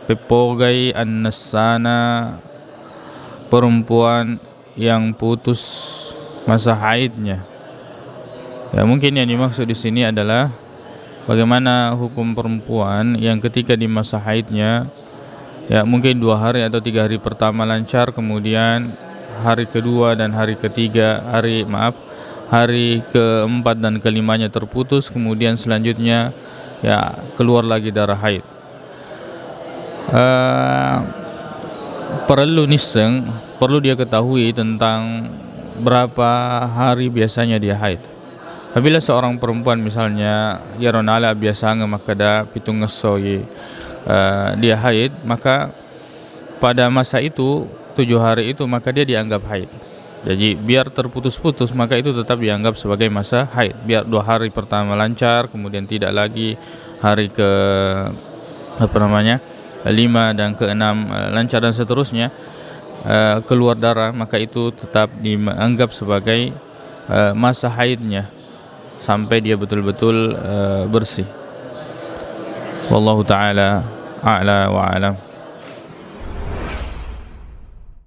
pepogai an-nassana, perempuan yang putus masa haidnya. Ya, mungkin yang dimaksud di sini adalah bagaimana hukum perempuan yang ketika di masa haidnya, ya mungkin 2 hari atau 3 hari pertama lancar, kemudian hari kedua dan hari ketiga, hari keempat dan kelimanya terputus, kemudian selanjutnya ya keluar lagi darah haid. Perlu dia ketahui tentang berapa hari biasanya dia haid. Apabila seorang perempuan misalnya yaronala biasa makada pitung ngesoy dia haid, maka pada masa itu 7 hari itu maka dia dianggap haid. Jadi biar terputus-putus maka itu tetap dianggap sebagai masa haid. Biar 2 hari pertama lancar, kemudian tidak lagi, hari ke 5 dan ke 6 lancar dan seterusnya keluar darah, maka itu tetap dianggap sebagai masa haidnya sampai dia betul-betul bersih. Wallahu ta'ala a'la wa a'lam.